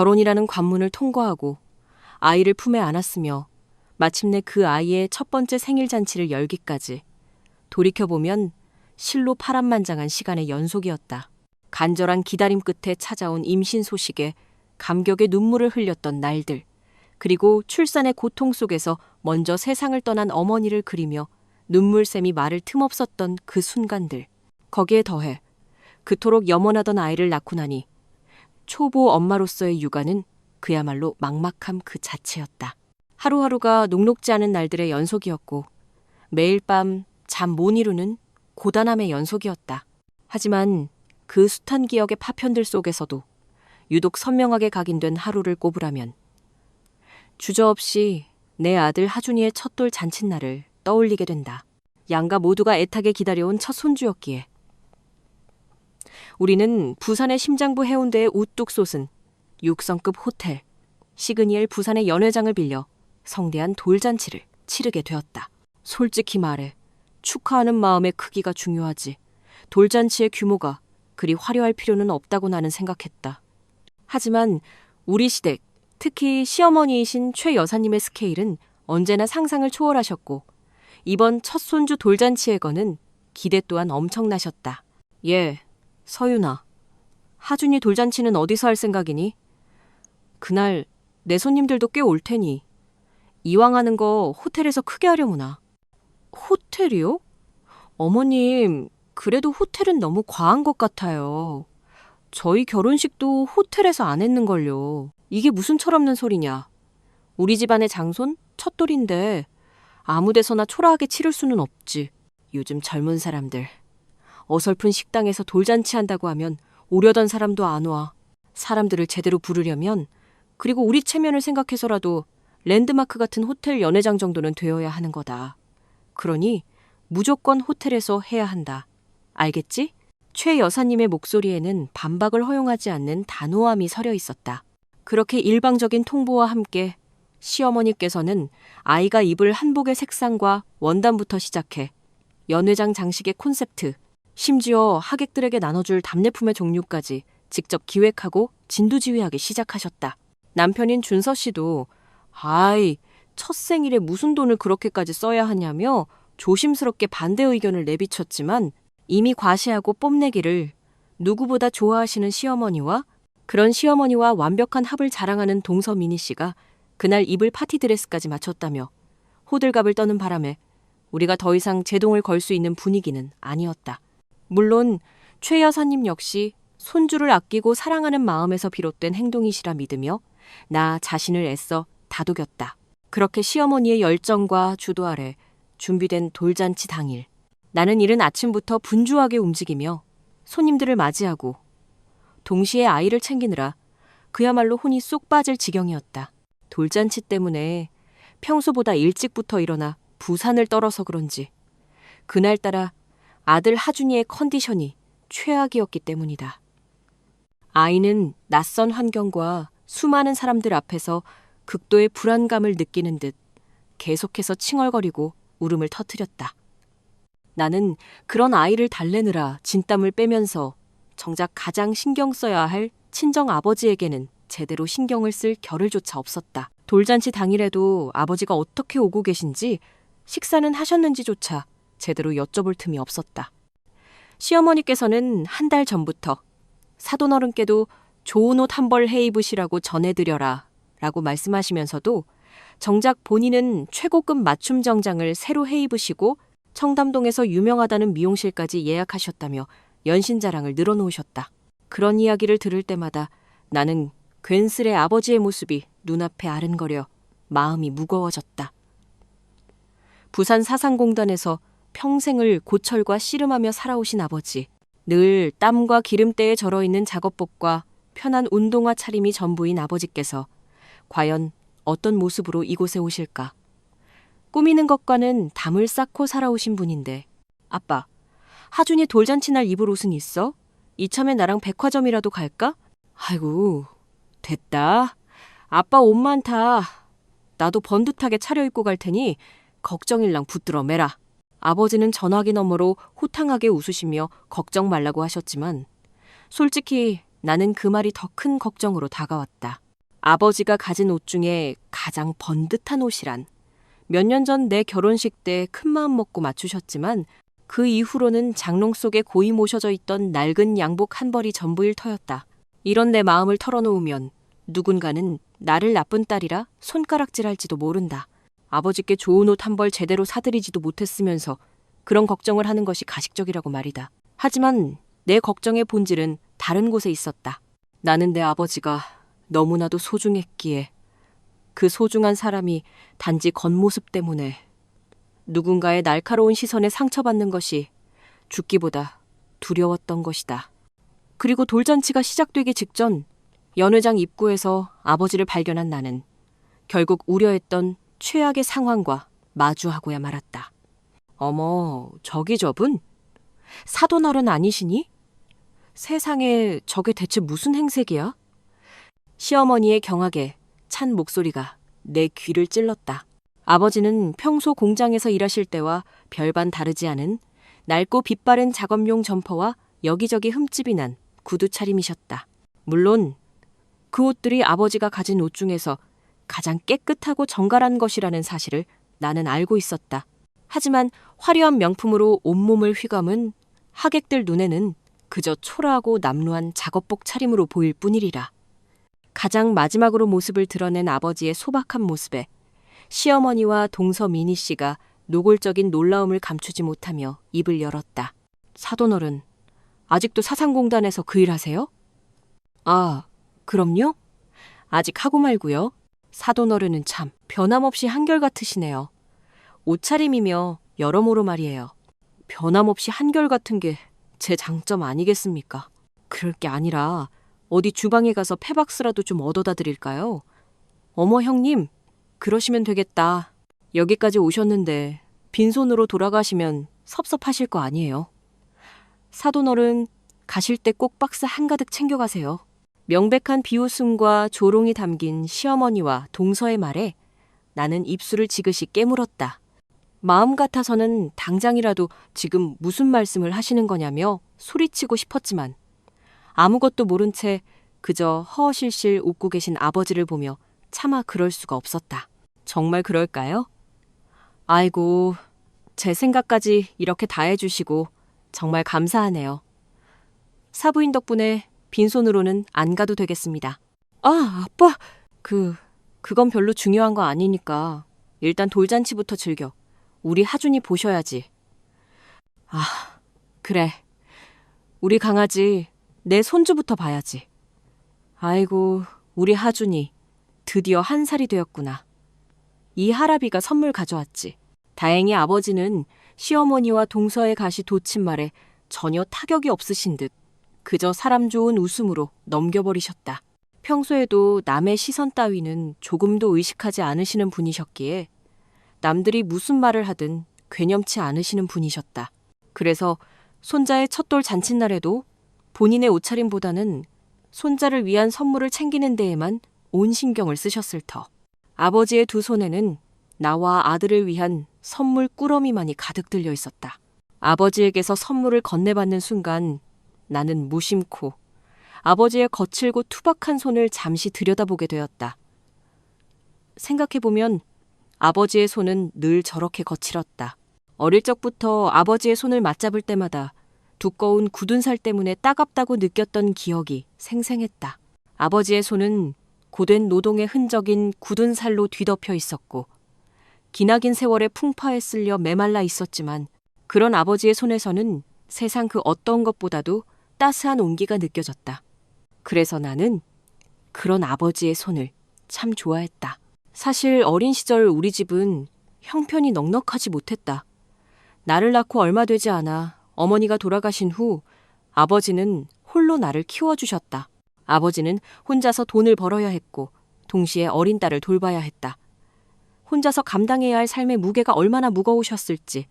결혼이라는 관문을 통과하고 아이를 품에 안았으며 마침내 그 아이의 첫 번째 생일 잔치를 열기까지 돌이켜보면 실로 파란만장한 시간의 연속이었다. 간절한 기다림 끝에 찾아온 임신 소식에 감격의 눈물을 흘렸던 날들, 그리고 출산의 고통 속에서 먼저 세상을 떠난 어머니를 그리며 눈물샘이 마를 틈 없었던 그 순간들, 거기에 더해 그토록 염원하던 아이를 낳고 나니 초보 엄마로서의 육아는 그야말로 막막함 그 자체였다. 하루하루가 녹록지 않은 날들의 연속이었고 매일 밤 잠 못 이루는 고단함의 연속이었다. 하지만 그 숱한 기억의 파편들 속에서도 유독 선명하게 각인된 하루를 꼽으라면 주저없이 내 아들 하준이의 첫돌 잔칫날을 떠올리게 된다. 양가 모두가 애타게 기다려온 첫 손주였기에. 우리는 부산의 심장부 해운대에 우뚝 솟은 6성급 호텔 시그니엘 부산의 연회장을 빌려 성대한 돌잔치를 치르게 되었다. 솔직히 말해 축하하는 마음의 크기가 중요하지 돌잔치의 규모가 그리 화려할 필요는 없다고 나는 생각했다. 하지만 우리 시댁, 특히 시어머니이신 최 여사님의 스케일은 언제나 상상을 초월하셨고 이번 첫 손주 돌잔치에 거는 기대 또한 엄청나셨다. 예, 서윤아, 하준이 돌잔치는 어디서 할 생각이니? 그날 내 손님들도 꽤 올 테니 이왕 하는 거 호텔에서 크게 하려무나. 호텔이요? 어머님, 그래도 호텔은 너무 과한 것 같아요. 저희 결혼식도 호텔에서 안 했는걸요. 이게 무슨 철없는 소리냐. 우리 집안의 장손 첫돌인데 아무 데서나 초라하게 치를 수는 없지. 요즘 젊은 사람들 어설픈 식당에서 돌잔치 한다고 하면 오려던 사람도 안 와. 사람들을 제대로 부르려면 그리고 우리 체면을 생각해서라도 랜드마크 같은 호텔 연회장 정도는 되어야 하는 거다. 그러니 무조건 호텔에서 해야 한다. 알겠지? 최 여사님의 목소리에는 반박을 허용하지 않는 단호함이 서려 있었다. 그렇게 일방적인 통보와 함께 시어머니께서는 아이가 입을 한복의 색상과 원단부터 시작해 연회장 장식의 콘셉트, 심지어 하객들에게 나눠줄 답례품의 종류까지 직접 기획하고 진두지휘하기 시작하셨다. 남편인 준서 씨도 아이, 첫 생일에 무슨 돈을 그렇게까지 써야 하냐며 조심스럽게 반대 의견을 내비쳤지만 이미 과시하고 뽐내기를 누구보다 좋아하시는 시어머니와 그런 시어머니와 완벽한 합을 자랑하는 동서 미니 씨가 그날 입을 파티 드레스까지 맞췄다며 호들갑을 떠는 바람에 우리가 더 이상 제동을 걸 수 있는 분위기는 아니었다. 물론 최 여사님 역시 손주를 아끼고 사랑하는 마음에서 비롯된 행동이시라 믿으며 나 자신을 애써 다독였다. 그렇게 시어머니의 열정과 주도 아래 준비된 돌잔치 당일, 나는 이른 아침부터 분주하게 움직이며 손님들을 맞이하고 동시에 아이를 챙기느라 그야말로 혼이 쏙 빠질 지경이었다. 돌잔치 때문에 평소보다 일찍부터 일어나 부산을 떨어서 그런지 그날따라 아들 하준이의 컨디션이 최악이었기 때문이다. 아이는 낯선 환경과 수많은 사람들 앞에서 극도의 불안감을 느끼는 듯 계속해서 칭얼거리고 울음을 터뜨렸다. 나는 그런 아이를 달래느라 진땀을 빼면서 정작 가장 신경 써야 할 친정 아버지에게는 제대로 신경을 쓸 겨를조차 없었다. 돌잔치 당일에도 아버지가 어떻게 오고 계신지 식사는 하셨는지조차 제대로 여쭤볼 틈이 없었다. 시어머니께서는 한 달 전부터 사돈어른께도 좋은 옷 한 벌 해 입으시라고 전해드려라 라고 말씀하시면서도 정작 본인은 최고급 맞춤 정장을 새로 해 입으시고 청담동에서 유명하다는 미용실까지 예약하셨다며 연신자랑을 늘어놓으셨다. 그런 이야기를 들을 때마다 나는 괜스레 아버지의 모습이 눈앞에 아른거려 마음이 무거워졌다. 부산 사상공단에서 평생을 고철과 씨름하며 살아오신 아버지, 늘 땀과 기름때에 절어있는 작업복과 편한 운동화 차림이 전부인 아버지께서 과연 어떤 모습으로 이곳에 오실까? 꾸미는 것과는 담을 쌓고 살아오신 분인데, 아빠, 하준이 돌잔치 날 입을 옷은 있어? 이참에 나랑 백화점이라도 갈까? 아이고, 됐다. 아빠 옷 많다. 나도 번듯하게 차려입고 갈 테니 걱정일랑 붙들어 매라. 아버지는 전화기 너머로 호탕하게 웃으시며 걱정 말라고 하셨지만 솔직히 나는 그 말이 더 큰 걱정으로 다가왔다. 아버지가 가진 옷 중에 가장 번듯한 옷이란 몇 년 전 내 결혼식 때 큰마음 먹고 맞추셨지만 그 이후로는 장롱 속에 고이 모셔져 있던 낡은 양복 한 벌이 전부일 터였다. 이런 내 마음을 털어놓으면 누군가는 나를 나쁜 딸이라 손가락질할지도 모른다. 아버지께 좋은 옷 한 벌 제대로 사드리지도 못했으면서 그런 걱정을 하는 것이 가식적이라고 말이다. 하지만 내 걱정의 본질은 다른 곳에 있었다. 나는 내 아버지가 너무나도 소중했기에 그 소중한 사람이 단지 겉모습 때문에 누군가의 날카로운 시선에 상처받는 것이 죽기보다 두려웠던 것이다. 그리고 돌잔치가 시작되기 직전 연회장 입구에서 아버지를 발견한 나는 결국 우려했던 최악의 상황과 마주하고야 말았다. 어머, 저기 저분? 사돈어른 아니시니? 세상에 저게 대체 무슨 행색이야? 시어머니의 경악에 찬 목소리가 내 귀를 찔렀다. 아버지는 평소 공장에서 일하실 때와 별반 다르지 않은 낡고 빛바랜 작업용 점퍼와 여기저기 흠집이 난 구두 차림이셨다. 물론 그 옷들이 아버지가 가진 옷 중에서 가장 깨끗하고 정갈한 것이라는 사실을 나는 알고 있었다. 하지만 화려한 명품으로 온몸을 휘감은 하객들 눈에는 그저 초라하고 남루한 작업복 차림으로 보일 뿐이리라. 가장 마지막으로 모습을 드러낸 아버지의 소박한 모습에 시어머니와 동서 미니 씨가 노골적인 놀라움을 감추지 못하며 입을 열었다. 사돈어른, 아직도 사상공단에서 그 일 하세요? 아, 그럼요? 아직 하고 말고요. 사돈어른은 참 변함없이 한결같으시네요. 옷차림이며 여러모로 말이에요. 변함없이 한결같은 게 제 장점 아니겠습니까? 그럴 게 아니라 어디 주방에 가서 페박스라도 좀 얻어다 드릴까요? 어머 형님, 그러시면 되겠다. 여기까지 오셨는데 빈손으로 돌아가시면 섭섭하실 거 아니에요. 사돈어른, 가실 때 꼭 박스 한가득 챙겨가세요. 명백한 비웃음과 조롱이 담긴 시어머니와 동서의 말에 나는 입술을 지그시 깨물었다. 마음 같아서는 당장이라도 지금 무슨 말씀을 하시는 거냐며 소리치고 싶었지만 아무것도 모른 채 그저 허허실실 웃고 계신 아버지를 보며 차마 그럴 수가 없었다. 정말 그럴까요? 아이고, 제 생각까지 이렇게 다 해주시고 정말 감사하네요. 사부인 덕분에 빈손으로는 안 가도 되겠습니다. 아, 아빠! 그건 별로 중요한 거 아니니까 일단 돌잔치부터 즐겨. 우리 하준이 보셔야지. 아, 그래. 우리 강아지, 내 손주부터 봐야지. 아이고, 우리 하준이 드디어 1살이 되었구나. 이 할아비가 선물 가져왔지. 다행히 아버지는 시어머니와 동서의 가시 돋친 말에 전혀 타격이 없으신 듯 그저 사람 좋은 웃음으로 넘겨버리셨다. 평소에도 남의 시선 따위는 조금도 의식하지 않으시는 분이셨기에 남들이 무슨 말을 하든 괴념치 않으시는 분이셨다. 그래서 손자의 첫돌 잔칫날에도 본인의 옷차림보다는 손자를 위한 선물을 챙기는 데에만 온 신경을 쓰셨을 터. 아버지의 두 손에는 나와 아들을 위한 선물 꾸러미만이 가득 들려 있었다. 아버지에게서 선물을 건네받는 순간 나는 무심코 아버지의 거칠고 투박한 손을 잠시 들여다보게 되었다. 생각해보면 아버지의 손은 늘 저렇게 거칠었다. 어릴 적부터 아버지의 손을 맞잡을 때마다 두꺼운 굳은 살 때문에 따갑다고 느꼈던 기억이 생생했다. 아버지의 손은 고된 노동의 흔적인 굳은 살로 뒤덮여 있었고 기나긴 세월의 풍파에 쓸려 메말라 있었지만 그런 아버지의 손에서는 세상 그 어떤 것보다도 따스한 온기가 느껴졌다. 그래서 나는 그런 아버지의 손을 참 좋아했다. 사실 어린 시절 우리 집은 형편이 넉넉하지 못했다. 나를 낳고 얼마 되지 않아 어머니가 돌아가신 후 아버지는 홀로 나를 키워주셨다. 아버지는 혼자서 돈을 벌어야 했고 동시에 어린 딸을 돌봐야 했다. 혼자서 감당해야 할 삶의 무게가 얼마나 무거우셨을지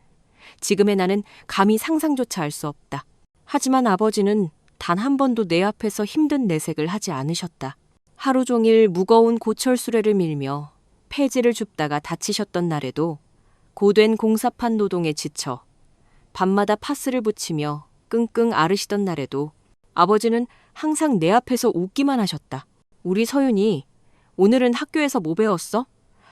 지금의 나는 감히 상상조차 할 수 없다. 하지만 아버지는 단 한 번도 내 앞에서 힘든 내색을 하지 않으셨다. 하루 종일 무거운 고철 수레를 밀며 폐지를 줍다가 다치셨던 날에도 고된 공사판 노동에 지쳐 밤마다 파스를 붙이며 끙끙 앓으시던 날에도 아버지는 항상 내 앞에서 웃기만 하셨다. 우리 서윤이 오늘은 학교에서 뭐 배웠어?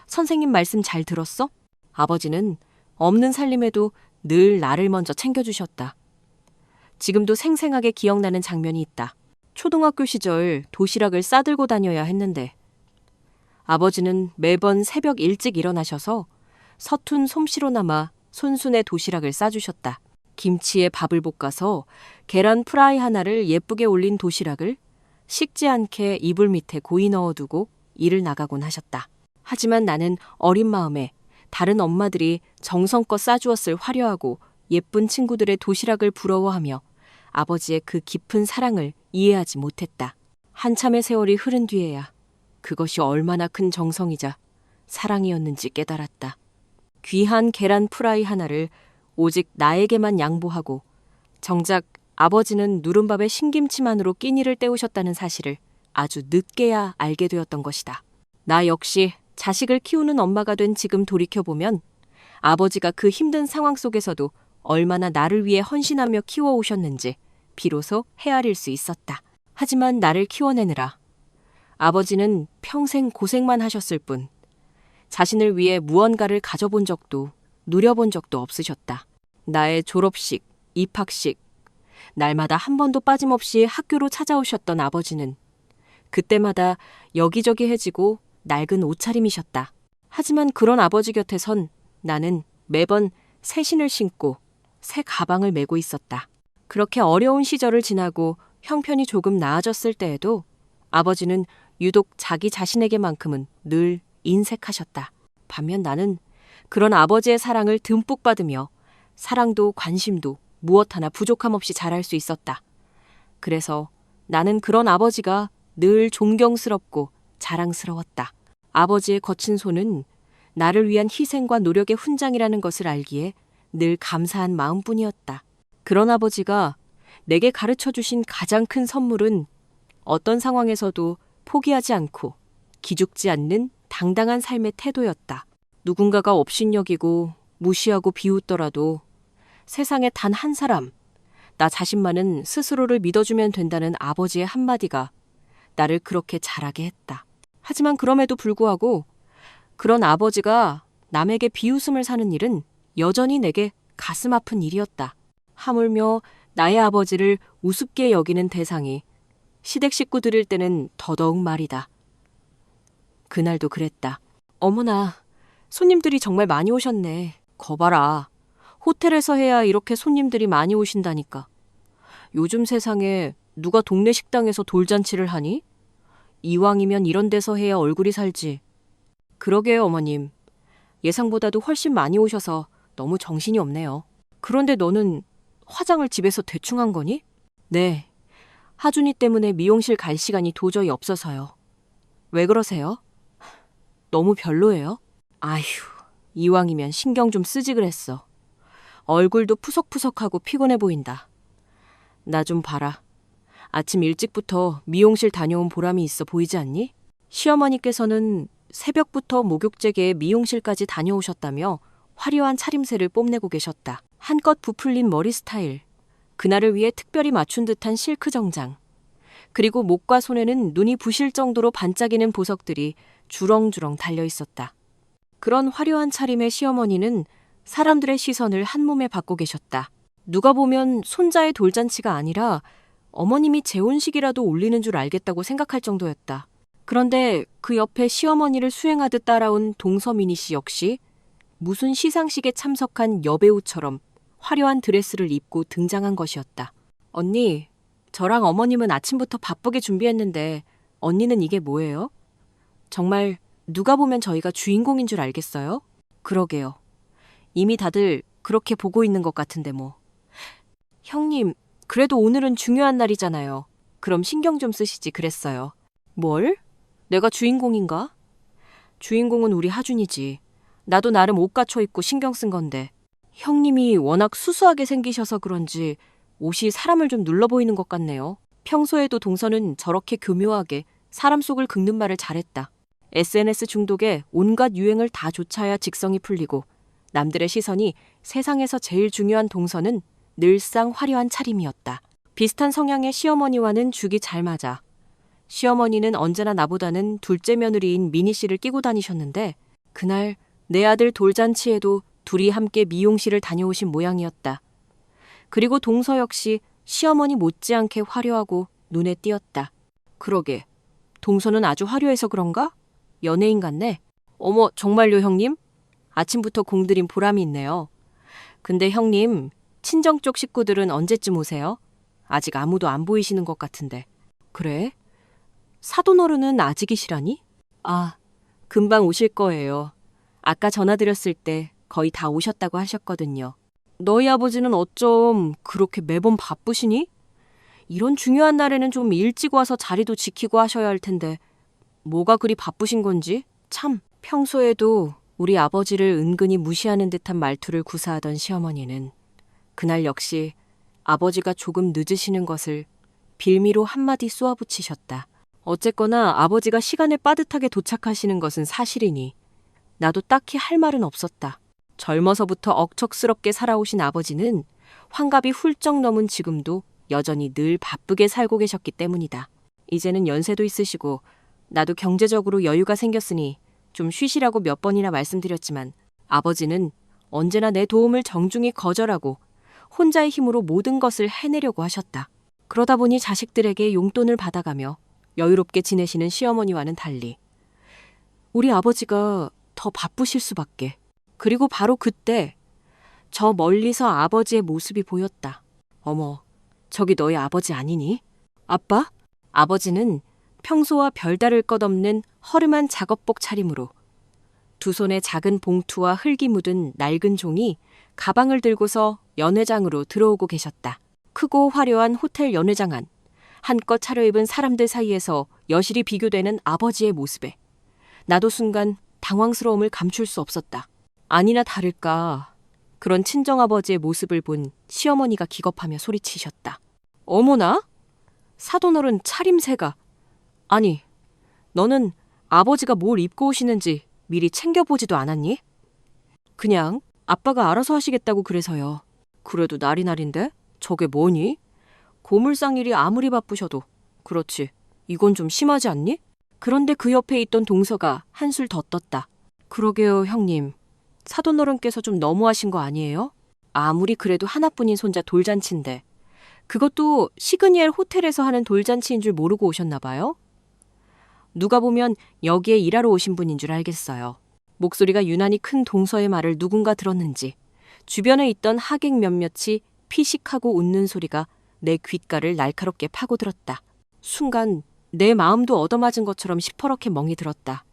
선생님 말씀 잘 들었어? 아버지는 없는 살림에도 늘 나를 먼저 챙겨주셨다. 지금도 생생하게 기억나는 장면이 있다. 초등학교 시절 도시락을 싸들고 다녀야 했는데 아버지는 매번 새벽 일찍 일어나셔서 서툰 솜씨로나마 손순의 도시락을 싸주셨다. 김치에 밥을 볶아서 계란 프라이 하나를 예쁘게 올린 도시락을 식지 않게 이불 밑에 고이 넣어두고 일을 나가곤 하셨다. 하지만 나는 어린 마음에 다른 엄마들이 정성껏 싸주었을 화려하고 예쁜 친구들의 도시락을 부러워하며 아버지의 그 깊은 사랑을 이해하지 못했다. 한참의 세월이 흐른 뒤에야 그것이 얼마나 큰 정성이자 사랑이었는지 깨달았다. 귀한 계란 프라이 하나를 오직 나에게만 양보하고 정작 아버지는 누른밥에 신김치만으로 끼니를 때우셨다는 사실을 아주 늦게야 알게 되었던 것이다. 나 역시 자식을 키우는 엄마가 된 지금 돌이켜보면 아버지가 그 힘든 상황 속에서도 얼마나 나를 위해 헌신하며 키워오셨는지 비로소 헤아릴 수 있었다. 하지만 나를 키워내느라 아버지는 평생 고생만 하셨을 뿐 자신을 위해 무언가를 가져본 적도 누려본 적도 없으셨다. 나의 졸업식, 입학식, 날마다 한 번도 빠짐없이 학교로 찾아오셨던 아버지는 그때마다 여기저기 해지고 낡은 옷차림이셨다. 하지만 그런 아버지 곁에선 나는 매번 새 신을 신고 새 가방을 메고 있었다. 그렇게 어려운 시절을 지나고 형편이 조금 나아졌을 때에도 아버지는 유독 자기 자신에게만큼은 늘 인색하셨다. 반면 나는 그런 아버지의 사랑을 듬뿍 받으며 사랑도 관심도 무엇 하나 부족함 없이 잘할 수 있었다. 그래서 나는 그런 아버지가 늘 존경스럽고 자랑스러웠다. 아버지의 거친 손은 나를 위한 희생과 노력의 훈장이라는 것을 알기에 늘 감사한 마음뿐이었다. 그런 아버지가 내게 가르쳐 주신 가장 큰 선물은 어떤 상황에서도 포기하지 않고 기죽지 않는 당당한 삶의 태도였다. 누군가가 업신여기고 무시하고 비웃더라도 세상에 단 한 사람, 나 자신만은 스스로를 믿어주면 된다는 아버지의 한마디가 나를 그렇게 자라게 했다. 하지만 그럼에도 불구하고 그런 아버지가 남에게 비웃음을 사는 일은 여전히 내게 가슴 아픈 일이었다. 하물며 나의 아버지를 우습게 여기는 대상이 시댁 식구들일 때는 더더욱 말이다. 그날도 그랬다. 어머나, 손님들이 정말 많이 오셨네. 거봐라. 호텔에서 해야 이렇게 손님들이 많이 오신다니까. 요즘 세상에 누가 동네 식당에서 돌잔치를 하니? 이왕이면 이런 데서 해야 얼굴이 살지. 그러게요, 어머님. 예상보다도 훨씬 많이 오셔서 너무 정신이 없네요. 그런데 너는 화장을 집에서 대충 한 거니? 네. 하준이 때문에 미용실 갈 시간이 도저히 없어서요. 왜 그러세요? 너무 별로예요? 아휴, 이왕이면 신경 좀 쓰지 그랬어. 얼굴도 푸석푸석하고 피곤해 보인다. 나 좀 봐라. 아침 일찍부터 미용실 다녀온 보람이 있어 보이지 않니? 시어머니께서는 새벽부터 목욕제계에 미용실까지 다녀오셨다며 화려한 차림새를 뽐내고 계셨다. 한껏 부풀린 머리 스타일, 그날을 위해 특별히 맞춘 듯한 실크 정장, 그리고 목과 손에는 눈이 부실 정도로 반짝이는 보석들이 주렁주렁 달려 있었다. 그런 화려한 차림의 시어머니는 사람들의 시선을 한몸에 받고 계셨다. 누가 보면 손자의 돌잔치가 아니라 어머님이 재혼식이라도 올리는 줄 알겠다고 생각할 정도였다. 그런데 그 옆에 시어머니를 수행하듯 따라온 동서민희 씨 역시 무슨 시상식에 참석한 여배우처럼 화려한 드레스를 입고 등장한 것이었다. 언니, 저랑 어머님은 아침부터 바쁘게 준비했는데 언니는 이게 뭐예요? 정말 누가 보면 저희가 주인공인 줄 알겠어요? 그러게요. 이미 다들 그렇게 보고 있는 것 같은데 뭐. 형님, 그래도 오늘은 중요한 날이잖아요. 그럼 신경 좀 쓰시지 그랬어요. 뭘? 내가 주인공인가? 주인공은 우리 하준이지. 나도 나름 옷 갖춰 입고 신경 쓴 건데. 형님이 워낙 수수하게 생기셔서 그런지 옷이 사람을 좀 눌러 보이는 것 같네요. 평소에도 동서는 저렇게 교묘하게 사람 속을 긁는 말을 잘했다. SNS 중독에 온갖 유행을 다 좇아야 직성이 풀리고 남들의 시선이 세상에서 제일 중요한 동서는 늘상 화려한 차림이었다. 비슷한 성향의 시어머니와는 죽이 잘 맞아 시어머니는 언제나 나보다는 둘째 며느리인 미니 씨를 끼고 다니셨는데 그날 내 아들 돌잔치에도 둘이 함께 미용실을 다녀오신 모양이었다. 그리고 동서 역시 시어머니 못지않게 화려하고 눈에 띄었다. 그러게, 동서는 아주 화려해서 그런가? 연예인 같네. 어머, 정말요, 형님? 아침부터 공들인 보람이 있네요. 근데 형님, 친정 쪽 식구들은 언제쯤 오세요? 아직 아무도 안 보이시는 것 같은데. 그래? 사돈어른은 아직이시라니? 아, 금방 오실 거예요. 아까 전화드렸을 때 거의 다 오셨다고 하셨거든요. 너희 아버지는 어쩜 그렇게 매번 바쁘시니? 이런 중요한 날에는 좀 일찍 와서 자리도 지키고 하셔야 할 텐데 뭐가 그리 바쁘신 건지 참. 평소에도 우리 아버지를 은근히 무시하는 듯한 말투를 구사하던 시어머니는 그날 역시 아버지가 조금 늦으시는 것을 빌미로 한마디 쏘아붙이셨다. 어쨌거나 아버지가 시간에 빠듯하게 도착하시는 것은 사실이니 나도 딱히 할 말은 없었다. 젊어서부터 억척스럽게 살아오신 아버지는 환갑이 훌쩍 넘은 지금도 여전히 늘 바쁘게 살고 계셨기 때문이다. 이제는 연세도 있으시고 나도 경제적으로 여유가 생겼으니 좀 쉬시라고 몇 번이나 말씀드렸지만 아버지는 언제나 내 도움을 정중히 거절하고 혼자의 힘으로 모든 것을 해내려고 하셨다. 그러다 보니 자식들에게 용돈을 받아가며 여유롭게 지내시는 시어머니와는 달리 우리 아버지가 더 바쁘실 수밖에. 그리고 바로 그때 저 멀리서 아버지의 모습이 보였다. 어머, 저기 너희 아버지 아니니? 아빠? 아버지는 평소와 별다를 것 없는 허름한 작업복 차림으로 두 손에 작은 봉투와 흙이 묻은 낡은 종이 가방을 들고서 연회장으로 들어오고 계셨다. 크고 화려한 호텔 연회장 안, 한껏 차려입은 사람들 사이에서 여실히 비교되는 아버지의 모습에 나도 순간 당황스러움을 감출 수 없었다. 아니나 다를까 그런 친정아버지의 모습을 본 시어머니가 기겁하며 소리치셨다. 어머나? 사돈어른 차림새가. 아니, 너는 아버지가 뭘 입고 오시는지 미리 챙겨보지도 않았니? 그냥 아빠가 알아서 하시겠다고 그래서요. 그래도 날이 날인데 저게 뭐니? 고물상일이 아무리 바쁘셔도 그렇지, 이건 좀 심하지 않니? 그런데 그 옆에 있던 동서가 한술 더 떴다. 그러게요, 형님. 사돈어른께서 좀 너무하신 거 아니에요? 아무리 그래도 하나뿐인 손자 돌잔치인데 그것도 시그니엘 호텔에서 하는 돌잔치인 줄 모르고 오셨나 봐요? 누가 보면 여기에 일하러 오신 분인 줄 알겠어요. 목소리가 유난히 큰 동서의 말을 누군가 들었는지 주변에 있던 하객 몇몇이 피식하고 웃는 소리가 내 귓가를 날카롭게 파고들었다. 순간 내 마음도 얻어맞은 것처럼 시퍼렇게 멍이 들었다.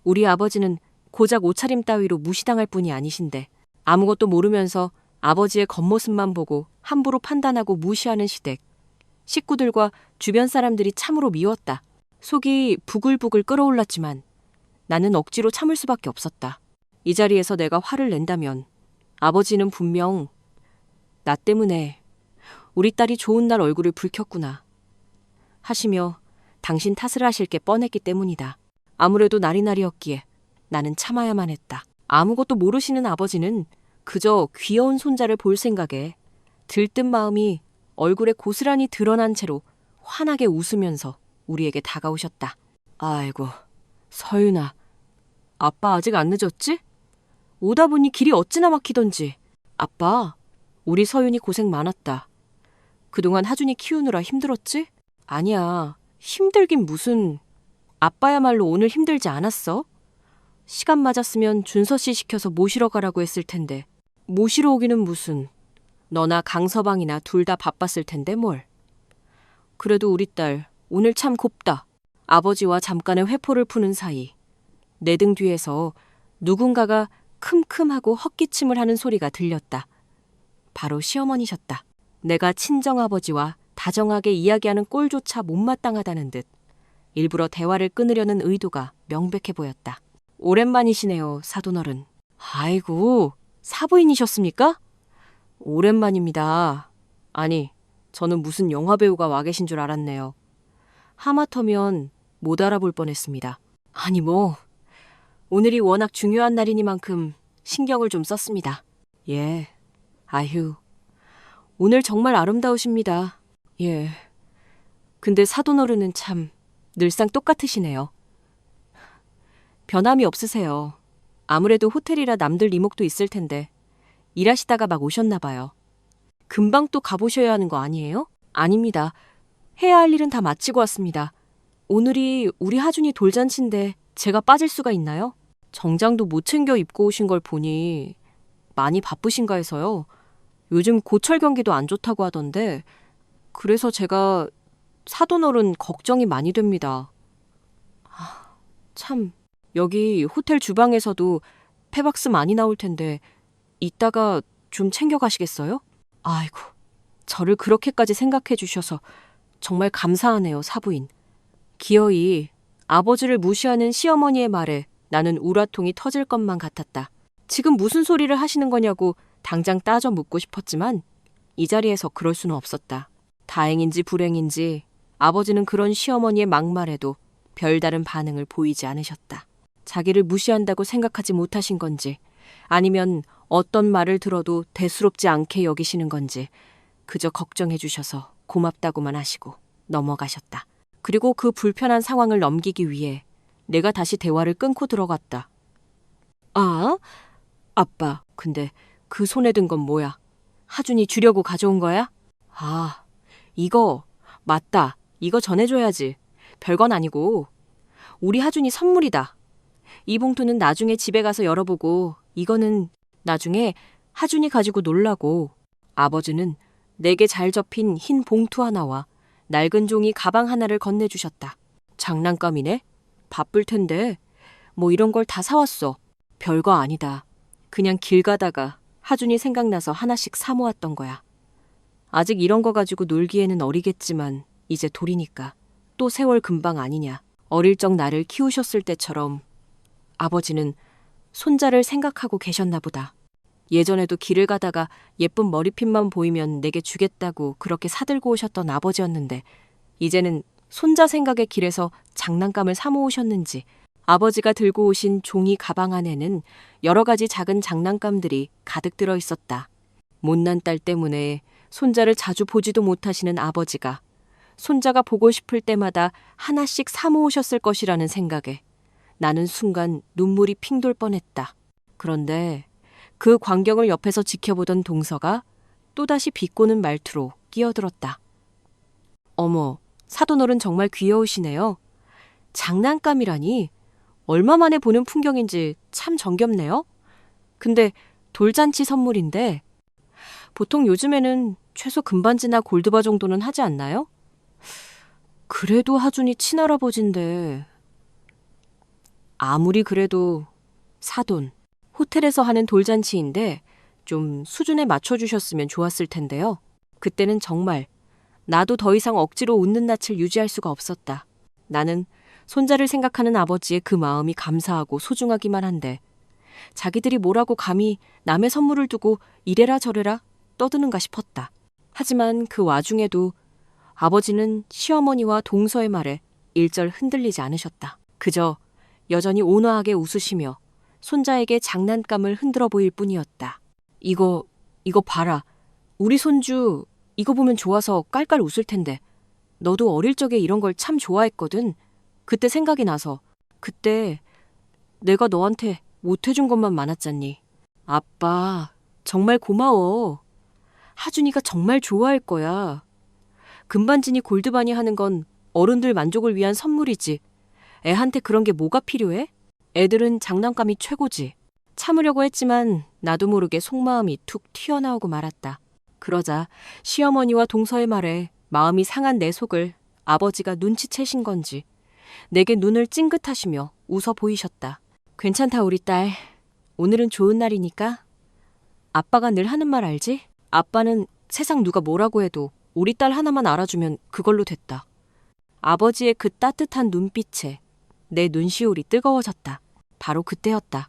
우리 아버지는 고작 옷차림 따위로 무시당할 뿐이 아니신데 아무것도 모르면서 아버지의 겉모습만 보고 함부로 판단하고 무시하는 시댁. 식구들과 주변 사람들이 참으로 미웠다. 속이 부글부글 끓어올랐지만 나는 억지로 참을 수밖에 없었다. 이 자리에서 내가 화를 낸다면 아버지는 분명 나 때문에 우리 딸이 좋은 날 얼굴을 붉혔구나 하시며 당신 탓을 하실 게 뻔했기 때문이다. 아무래도 날이 날이었기에 나는 참아야만 했다. 아무것도 모르시는 아버지는 그저 귀여운 손자를 볼 생각에 들뜬 마음이 얼굴에 고스란히 드러난 채로 환하게 웃으면서 우리에게 다가오셨다. 아이고, 서윤아. 아빠 아직 안 늦었지? 오다 보니 길이 어찌나 막히던지. 아빠, 우리 서윤이 고생 많았다. 그동안 하준이 키우느라 힘들었지? 아니야, 힘들긴 무슨. 아빠야말로 오늘 힘들지 않았어? 시간 맞았으면 준서 씨 시켜서 모시러 가라고 했을 텐데 모시러 오기는 무슨. 너나 강서방이나 둘 다 바빴을 텐데 뭘. 그래도 우리 딸 오늘 참 곱다. 아버지와 잠깐의 회포를 푸는 사이 내 등 뒤에서 누군가가 큼큼하고 헛기침을 하는 소리가 들렸다. 바로 시어머니셨다. 내가 친정아버지와 다정하게 이야기하는 꼴조차 못마땅하다는 듯 일부러 대화를 끊으려는 의도가 명백해 보였다. 오랜만이시네요, 사돈어른. 아이고, 사부인이셨습니까? 오랜만입니다. 아니, 저는 무슨 영화배우가 와 계신 줄 알았네요. 하마터면 못 알아볼 뻔했습니다. 아니 뭐, 오늘이 워낙 중요한 날이니만큼 신경을 좀 썼습니다. 예, 아휴, 오늘 정말 아름다우십니다. 예, 근데 사돈어른은 참 늘상 똑같으시네요. 변함이 없으세요. 아무래도 호텔이라 남들 이목도 있을 텐데 일하시다가 막 오셨나 봐요. 금방 또 가보셔야 하는 거 아니에요? 아닙니다. 해야 할 일은 다 마치고 왔습니다. 오늘이 우리 하준이 돌잔치인데 제가 빠질 수가 있나요? 정장도 못 챙겨 입고 오신 걸 보니 많이 바쁘신가 해서요. 요즘 고철 경기도 안 좋다고 하던데 그래서 제가 사돈어른 걱정이 많이 됩니다. 참, 여기 호텔 주방에서도 페박스 많이 나올 텐데 이따가 좀 챙겨가시겠어요? 아이고, 저를 그렇게까지 생각해 주셔서 정말 감사하네요, 사부인. 기어이 아버지를 무시하는 시어머니의 말에 나는 우라통이 터질 것만 같았다. 지금 무슨 소리를 하시는 거냐고 당장 따져 묻고 싶었지만 이 자리에서 그럴 수는 없었다. 다행인지 불행인지 아버지는 그런 시어머니의 막말에도 별다른 반응을 보이지 않으셨다. 자기를 무시한다고 생각하지 못하신 건지 아니면 어떤 말을 들어도 대수롭지 않게 여기시는 건지 그저 걱정해 주셔서 고맙다고만 하시고 넘어가셨다. 그리고 그 불편한 상황을 넘기기 위해 내가 다시 대화를 끊고 들어갔다. 아, 아빠, 근데 그 손에 든 건 뭐야? 하준이 주려고 가져온 거야? 아, 이거 맞다. 이거 전해줘야지. 별건 아니고. 우리 하준이 선물이다. 이 봉투는 나중에 집에 가서 열어보고 이거는 나중에 하준이 가지고 놀라고. 아버지는 내게 잘 접힌 흰 봉투 하나와 낡은 종이 가방 하나를 건네주셨다. 장난감이네? 바쁠 텐데 뭐 이런 걸 다 사왔어. 별거 아니다. 그냥 길 가다가 하준이 생각나서 하나씩 사 모았던 거야. 아직 이런 거 가지고 놀기에는 어리겠지만 이제 돌이니까 또 세월 금방 아니냐. 어릴 적 나를 키우셨을 때처럼 아버지는 손자를 생각하고 계셨나 보다. 예전에도 길을 가다가 예쁜 머리핀만 보이면 내게 주겠다고 그렇게 사들고 오셨던 아버지였는데 이제는 손자 생각에 길에서 장난감을 사 모으셨는지 아버지가 들고 오신 종이 가방 안에는 여러 가지 작은 장난감들이 가득 들어 있었다. 못난 딸 때문에 손자를 자주 보지도 못하시는 아버지가 손자가 보고 싶을 때마다 하나씩 사 모으셨을 것이라는 생각에 나는 순간 눈물이 핑 돌 뻔했다. 그런데 그 광경을 옆에서 지켜보던 동서가 또다시 비꼬는 말투로 끼어들었다. 어머, 사돈어른 정말 귀여우시네요. 장난감이라니 얼마 만에 보는 풍경인지 참 정겹네요. 근데 돌잔치 선물인데 보통 요즘에는 최소 금반지나 골드바 정도는 하지 않나요? 그래도 하준이 친할아버지인데 아무리 그래도 사돈, 호텔에서 하는 돌잔치인데 좀 수준에 맞춰주셨으면 좋았을 텐데요. 그때는 정말 나도 더 이상 억지로 웃는 낯을 유지할 수가 없었다. 나는 손자를 생각하는 아버지의 그 마음이 감사하고 소중하기만 한데 자기들이 뭐라고 감히 남의 선물을 두고 이래라 저래라 떠드는가 싶었다. 하지만 그 와중에도 아버지는 시어머니와 동서의 말에 일절 흔들리지 않으셨다. 그저 여전히 온화하게 웃으시며 손자에게 장난감을 흔들어 보일 뿐이었다. 이거 봐라. 우리 손주 이거 보면 좋아서 깔깔 웃을 텐데 너도 어릴 적에 이런 걸 참 좋아했거든. 그때 생각이 나서 그때 내가 너한테 못 해준 것만 많았잖니. 아빠 정말 고마워. 하준이가 정말 좋아할 거야. 금반지니 골드바니 하는 건 어른들 만족을 위한 선물이지. 애한테 그런 게 뭐가 필요해? 애들은 장난감이 최고지. 참으려고 했지만 나도 모르게 속마음이 툭 튀어나오고 말았다. 그러자 시어머니와 동서의 말에 마음이 상한 내 속을 아버지가 눈치채신 건지 내게 눈을 찡긋하시며 웃어 보이셨다. 괜찮다 우리 딸. 오늘은 좋은 날이니까. 아빠가 늘 하는 말 알지? 아빠는 세상 누가 뭐라고 해도 우리 딸 하나만 알아주면 그걸로 됐다. 아버지의 그 따뜻한 눈빛에 내 눈시울이 뜨거워졌다. 바로 그때였다.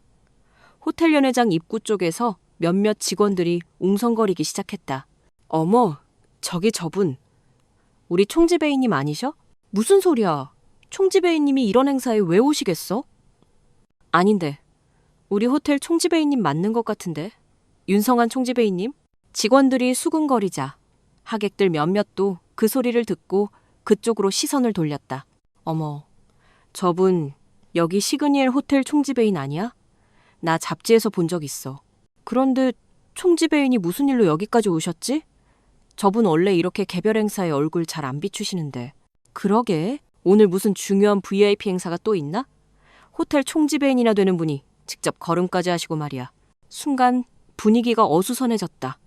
호텔 연회장 입구 쪽에서 몇몇 직원들이 웅성거리기 시작했다. 어머, 저기 저분. 우리 총지배이님 아니셔? 무슨 소리야. 총지배이님이 이런 행사에 왜 오시겠어? 아닌데. 우리 호텔 총지배이님 맞는 것 같은데. 윤성한 총지배이님? 직원들이 수군거리자 하객들 몇몇도 그 소리를 듣고 그쪽으로 시선을 돌렸다. 어머, 저분 여기 시그니엘 호텔 총지배인 아니야? 나 잡지에서 본 적 있어. 그런데 총지배인이 무슨 일로 여기까지 오셨지? 저분 원래 이렇게 개별 행사에 얼굴 잘 안 비추시는데. 그러게, 오늘 무슨 중요한 VIP 행사가 또 있나? 호텔 총지배인이나 되는 분이 직접 걸음까지 하시고 말이야. 순간 분위기가 어수선해졌다.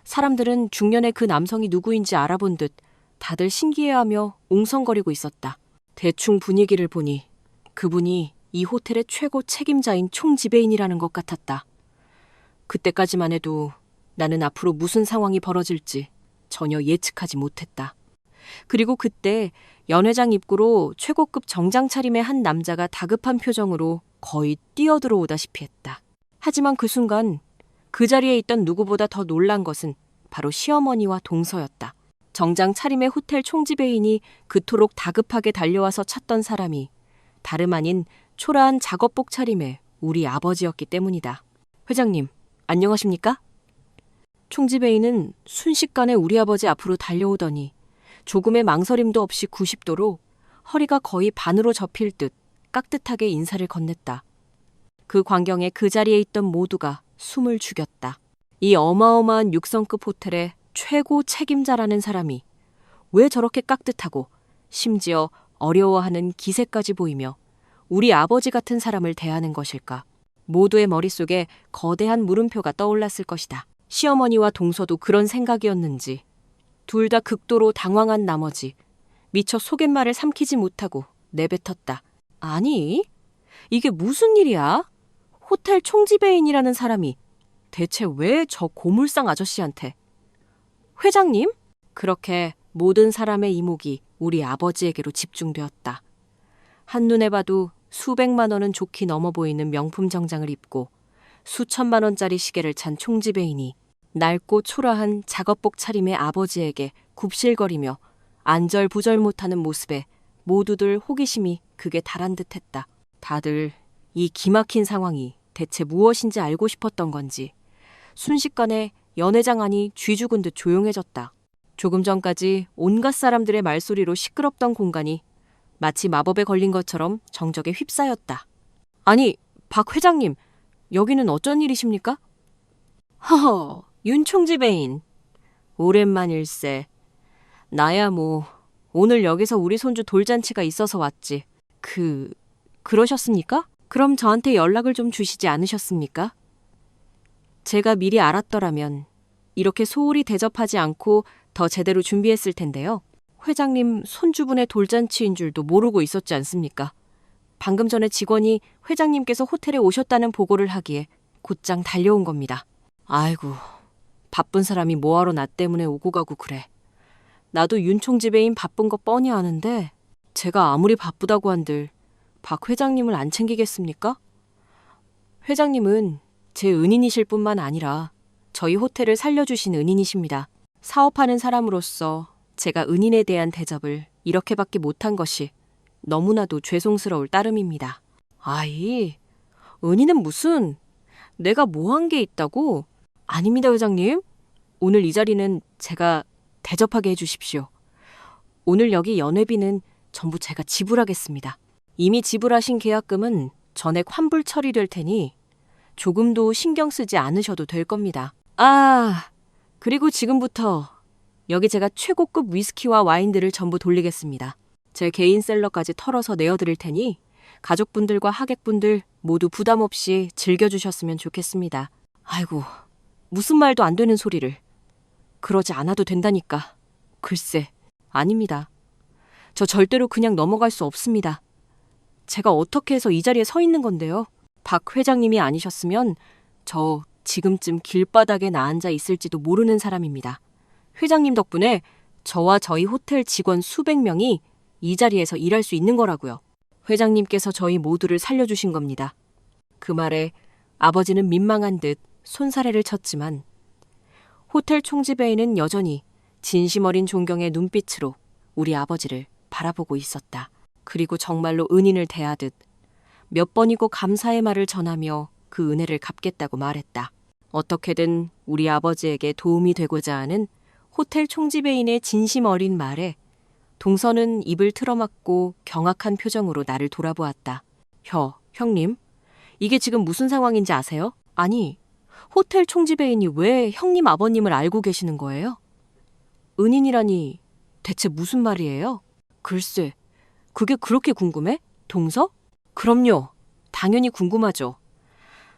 사람들은 중년의 그 남성이 누구인지 알아본 듯 다들 신기해하며 웅성거리고 있었다. 대충 분위기를 보니 그분이 이 호텔의 최고 책임자인 총지배인이라는 것 같았다. 그때까지만 해도 나는 앞으로 무슨 상황이 벌어질지 전혀 예측하지 못했다. 그리고 그때 연회장 입구로 최고급 정장 차림의 한 남자가 다급한 표정으로 거의 뛰어들어오다시피 했다. 하지만 그 순간 그 자리에 있던 누구보다 더 놀란 것은 바로 시어머니와 동서였다. 정장 차림의 호텔 총지배인이 그토록 다급하게 달려와서 찾던 사람이 다름 아닌 초라한 작업복 차림의 우리 아버지였기 때문이다. 회장님, 안녕하십니까? 총지배인은 순식간에 우리 아버지 앞으로 달려오더니 조금의 망설임도 없이 90도로 허리가 거의 반으로 접힐 듯 깍듯하게 인사를 건넸다. 그 광경에 그 자리에 있던 모두가 숨을 죽였다. 이 어마어마한 6성급 호텔의 최고 책임자라는 사람이 왜 저렇게 깍듯하고 심지어 어려워하는 기세까지 보이며 우리 아버지 같은 사람을 대하는 것일까? 모두의 머릿속에 거대한 물음표가 떠올랐을 것이다. 시어머니와 동서도 그런 생각이었는지 둘 다 극도로 당황한 나머지 미처 속갯말을 삼키지 못하고 내뱉었다. 아니, 이게 무슨 일이야? 호텔 총지배인이라는 사람이 대체 왜 저 고물상 아저씨한테? 회장님? 그렇게 모든 사람의 이목이 우리 아버지에게로 집중되었다. 한눈에 봐도 수백만 원은 좋게 넘어 보이는 명품 정장을 입고 수천만 원짜리 시계를 찬 총지배인이 낡고 초라한 작업복 차림의 아버지에게 굽실거리며 안절부절 못하는 모습에 모두들 호기심이 극에 달한 듯했다. 다들 이 기막힌 상황이 대체 무엇인지 알고 싶었던 건지 순식간에 연회장 안이 쥐 죽은 듯 조용해졌다. 조금 전까지 온갖 사람들의 말소리로 시끄럽던 공간이 마치 마법에 걸린 것처럼 정적에 휩싸였다. 아니, 박 회장님, 여기는 어쩐 일이십니까? 허허, 윤 총지배인. 오랜만일세. 나야 뭐 오늘 여기서 우리 손주 돌잔치가 있어서 왔지. 그러셨습니까? 그럼 저한테 연락을 좀 주시지 않으셨습니까? 제가 미리 알았더라면 이렇게 소홀히 대접하지 않고 더 제대로 준비했을 텐데요. 회장님 손주분의 돌잔치인 줄도 모르고 있었지 않습니까? 방금 전에 직원이 회장님께서 호텔에 오셨다는 보고를 하기에 곧장 달려온 겁니다. 아이고, 바쁜 사람이 뭐하러 나 때문에 오고 가고 그래. 나도 윤 총지배인 바쁜 거 뻔히 아는데 제가 아무리 바쁘다고 한들 박 회장님을 안 챙기겠습니까? 회장님은 제 은인이실 뿐만 아니라 저희 호텔을 살려주신 은인이십니다. 사업하는 사람으로서 제가 은인에 대한 대접을 이렇게밖에 못한 것이 너무나도 죄송스러울 따름입니다. 아이, 은인은 무슨, 내가 뭐 한 게 있다고? 아닙니다, 회장님. 오늘 이 자리는 제가 대접하게 해주십시오. 오늘 여기 연회비는 전부 제가 지불하겠습니다. 이미 지불하신 계약금은 전액 환불 처리될 테니 조금도 신경 쓰지 않으셔도 될 겁니다. 아, 그리고 지금부터 여기 제가 최고급 위스키와 와인들을 전부 돌리겠습니다. 제 개인 셀러까지 털어서 내어드릴 테니 가족분들과 하객분들 모두 부담 없이 즐겨주셨으면 좋겠습니다. 아이고, 무슨 말도 안 되는 소리를. 그러지 않아도 된다니까. 글쎄, 아닙니다. 저 절대로 그냥 넘어갈 수 없습니다. 제가 어떻게 해서 이 자리에 서 있는 건데요. 박 회장님이 아니셨으면 저 지금쯤 길바닥에 나앉아 있을지도 모르는 사람입니다. 회장님 덕분에 저와 저희 호텔 직원 수백 명이 이 자리에서 일할 수 있는 거라고요. 회장님께서 저희 모두를 살려주신 겁니다. 그 말에 아버지는 민망한 듯 손사래를 쳤지만 호텔 총지배인은 여전히 진심 어린 존경의 눈빛으로 우리 아버지를 바라보고 있었다. 그리고 정말로 은인을 대하듯 몇 번이고 감사의 말을 전하며 그 은혜를 갚겠다고 말했다. 어떻게든 우리 아버지에게 도움이 되고자 하는 호텔 총지배인의 진심 어린 말에 동서는 입을 틀어막고 경악한 표정으로 나를 돌아보았다. 형님, 이게 지금 무슨 상황인지 아세요? 아니, 호텔 총지배인이 왜 형님 아버님을 알고 계시는 거예요? 은인이라니 대체 무슨 말이에요? 글쎄, 그게 그렇게 궁금해? 동서? 그럼요. 당연히 궁금하죠.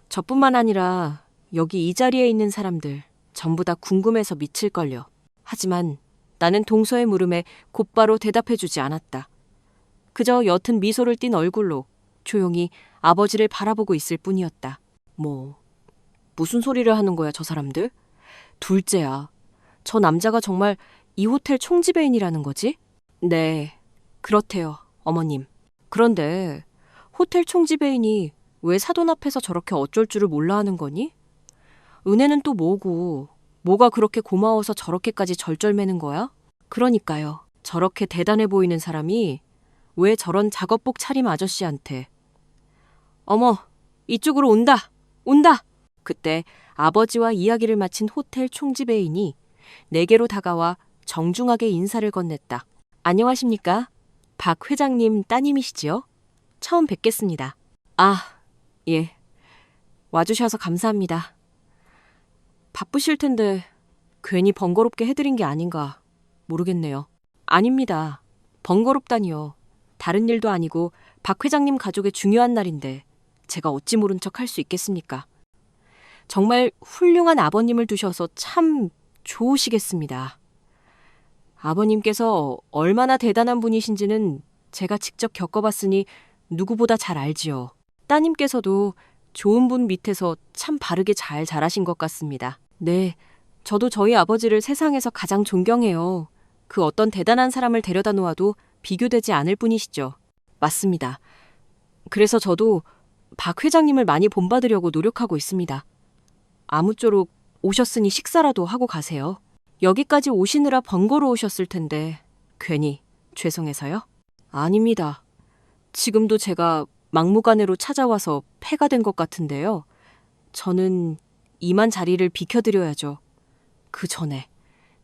저뿐만 아니라 여기 이 자리에 있는 사람들 전부 다 궁금해서 미칠걸요. 하지만 나는 동서의 물음에 곧바로 대답해주지 않았다. 그저 옅은 미소를 띤 얼굴로 조용히 아버지를 바라보고 있을 뿐이었다. 무슨 소리를 하는 거야, 저 사람들? 둘째야, 저 남자가 정말 이 호텔 총지배인이라는 거지? 네, 그렇대요, 어머님. 그런데 호텔 총지배인이 왜 사돈 앞에서 저렇게 어쩔 줄을 몰라 하는 거니? 은혜는 또 뭐고, 뭐가 그렇게 고마워서 저렇게까지 절절매는 거야? 그러니까요, 저렇게 대단해 보이는 사람이 왜 저런 작업복 차림 아저씨한테 어머, 이쪽으로 온다! 온다! 그때 아버지와 이야기를 마친 호텔 총지배인이 내게로 다가와 정중하게 인사를 건넸다. 안녕하십니까? 박 회장님 따님이시지요? 처음 뵙겠습니다. 아, 예. 와주셔서 감사합니다. 바쁘실 텐데 괜히 번거롭게 해드린 게 아닌가 모르겠네요. 아닙니다. 번거롭다니요. 다른 일도 아니고 박 회장님 가족의 중요한 날인데 제가 어찌 모른 척 할 수 있겠습니까? 정말 훌륭한 아버님을 두셔서 참 좋으시겠습니다. 아버님께서 얼마나 대단한 분이신지는 제가 직접 겪어봤으니 누구보다 잘 알지요. 따님께서도 좋은 분 밑에서 참 바르게 잘 자라신 것 같습니다. 네, 저도 저희 아버지를 세상에서 가장 존경해요. 그 어떤 대단한 사람을 데려다 놓아도 비교되지 않을 분이시죠. 맞습니다. 그래서 저도 박 회장님을 많이 본받으려고 노력하고 있습니다. 아무쪼록 오셨으니 식사라도 하고 가세요. 여기까지 오시느라 번거로우셨을 텐데 괜히 죄송해서요? 아닙니다. 지금도 제가 막무가내로 찾아와서 폐가 된 것 같은데요. 저는 이만 자리를 비켜드려야죠. 그 전에